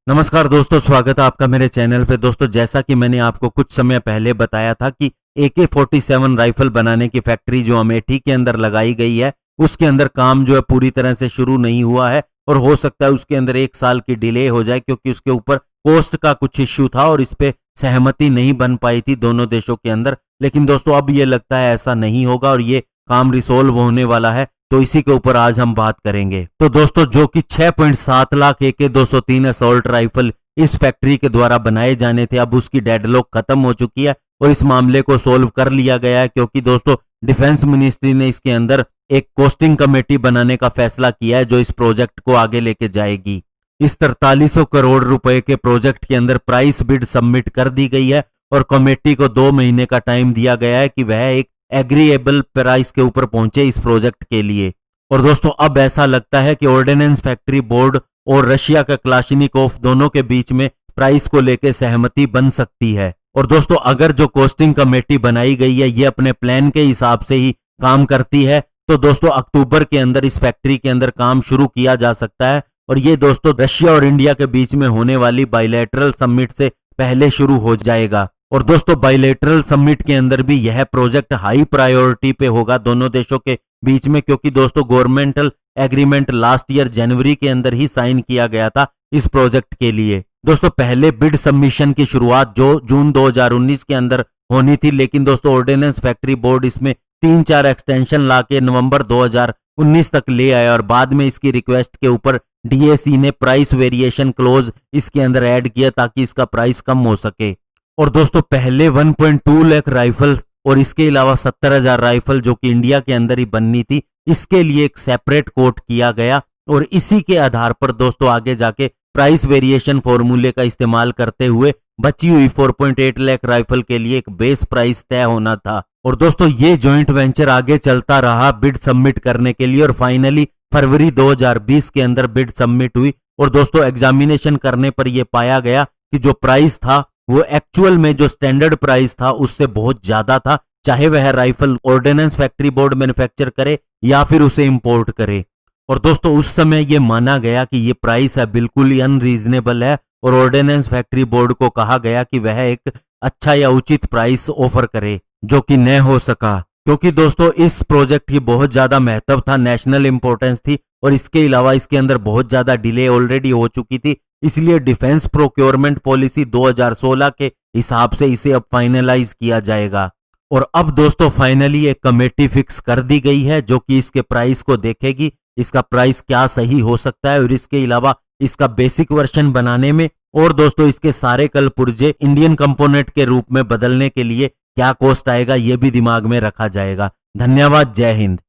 नमस्कार दोस्तों, स्वागत है आपका मेरे चैनल पे। दोस्तों, जैसा कि मैंने आपको कुछ समय पहले बताया था कि AK-47 राइफल बनाने की फैक्ट्री जो अमेठी के अंदर लगाई गई है, उसके अंदर काम जो है पूरी तरह से शुरू नहीं हुआ है और हो सकता है उसके अंदर 1 साल की डिले हो जाए, क्योंकि उसके ऊपर कोस्ट का कुछ इश्यू था और इस पे सहमति नहीं बन पाई थी दोनों देशों के अंदर। लेकिन दोस्तों, अब ये लगता है ऐसा नहीं होगा और ये काम रिसोल्व होने वाला है, तो इसी के ऊपर आज हम बात करेंगे। तो दोस्तों, जो कि 6.7 लाख AK-203 असॉल्ट राइफल इस फैक्ट्री के द्वारा बनाए जाने थे, अब उसकी डेडलॉक खत्म हो चुकी है और इस मामले को सोल्व कर लिया गया है, क्योंकि दोस्तों डिफेंस मिनिस्ट्री ने इसके अंदर एक कॉस्टिंग कमेटी बनाने का फैसला किया है जो इस प्रोजेक्ट को आगे लेके जाएगी। इस 4300 करोड़ रुपए के प्रोजेक्ट के अंदर प्राइस बिड सबमिट कर दी गई है और कमेटी को 2 महीने का टाइम दिया गया है कि वह एक एग्रीएबल प्राइस के ऊपर पहुंचे इस प्रोजेक्ट के लिए। और दोस्तों, अब ऐसा लगता है कि ऑर्डिनेंस फैक्ट्री बोर्ड और रशिया का क्लाशनिकोव दोनों के बीच में प्राइस को लेकर सहमति बन सकती है। और दोस्तों, अगर जो कॉस्टिंग कमेटी बनाई गई है ये अपने प्लान के हिसाब से ही काम करती है, तो दोस्तों अक्टूबर के अंदर इस फैक्ट्री के अंदर काम शुरू किया जा सकता है। और ये दोस्तों रशिया और इंडिया के बीच में होने वाली बायलैटरल समिट से पहले शुरू हो जाएगा। और दोस्तों, बायलैटरल समिट के अंदर भी यह प्रोजेक्ट हाई प्रायोरिटी पे होगा दोनों देशों के बीच में, क्योंकि दोस्तों गवर्नमेंटल एग्रीमेंट लास्ट ईयर जनवरी के अंदर ही साइन किया गया था इस प्रोजेक्ट के लिए। दोस्तों, पहले बिड सबमिशन की शुरुआत जो जून 2019 के अंदर होनी थी, लेकिन दोस्तों ऑर्डिनेंस फैक्ट्री बोर्ड इसमें 3-4 एक्सटेंशन लाके नवंबर 2019 तक ले आया और बाद में इसकी रिक्वेस्ट के ऊपर DAC ने प्राइस वेरिएशन क्लोज इसके अंदर ऐड किया ताकि इसका प्राइस कम हो सके। और दोस्तों, पहले 1.2 लाख राइफल और इसके अलावा 70,000 राइफल जो कि इंडिया के अंदर ही बननी थी, इसके लिए एक सेपरेट कोट किया गया और इसी के आधार पर दोस्तों आगे जाके प्राइस वेरिएशन फॉर्मूले का इस्तेमाल करते हुए बची हुई 4.8 लाख राइफल के लिए एक बेस प्राइस तय होना था। और दोस्तों, ये जॉइंट वेंचर आगे चलता रहा बिड सबमिट करने के लिए और फाइनली फरवरी 2020 के अंदर बिड सबमिट हुई। और दोस्तों, एग्जामिनेशन करने पर यह पाया गया कि जो प्राइस था वो एक्चुअल में जो स्टैंडर्ड प्राइस था उससे बहुत ज्यादा था, चाहे वह rifle ordnance factory board manufacture करे या फिर उसे इंपोर्ट करे। और दोस्तों, उस समय यह माना गया कि यह प्राइस है बिल्कुल ही अनरीजनेबल है और ऑर्डिनेंस फैक्ट्री बोर्ड को कहा गया कि वह एक अच्छा या उचित प्राइस ऑफर करे, जो कि न हो सका, क्योंकि दोस्तों इस प्रोजेक्ट की बहुत ज्यादा महत्व था, नेशनल इंपॉर्टेंस थी और इसके अलावा इसके अंदर बहुत ज्यादा डिले ऑलरेडी हो चुकी थी। इसलिए डिफेंस प्रोक्योरमेंट पॉलिसी 2016 के हिसाब से इसे अब फाइनलाइज किया जाएगा। और अब दोस्तों फाइनली एक कमेटी फिक्स कर दी गई है जो कि इसके प्राइस को देखेगी, इसका प्राइस क्या सही हो सकता है और इसके अलावा इसका बेसिक वर्जन बनाने में और दोस्तों इसके सारे कल पुर्जे इंडियन कंपोनेंट के रूप में बदलने के लिए क्या कॉस्ट आएगा, यह भी दिमाग में रखा जाएगा। धन्यवाद, जय हिंद।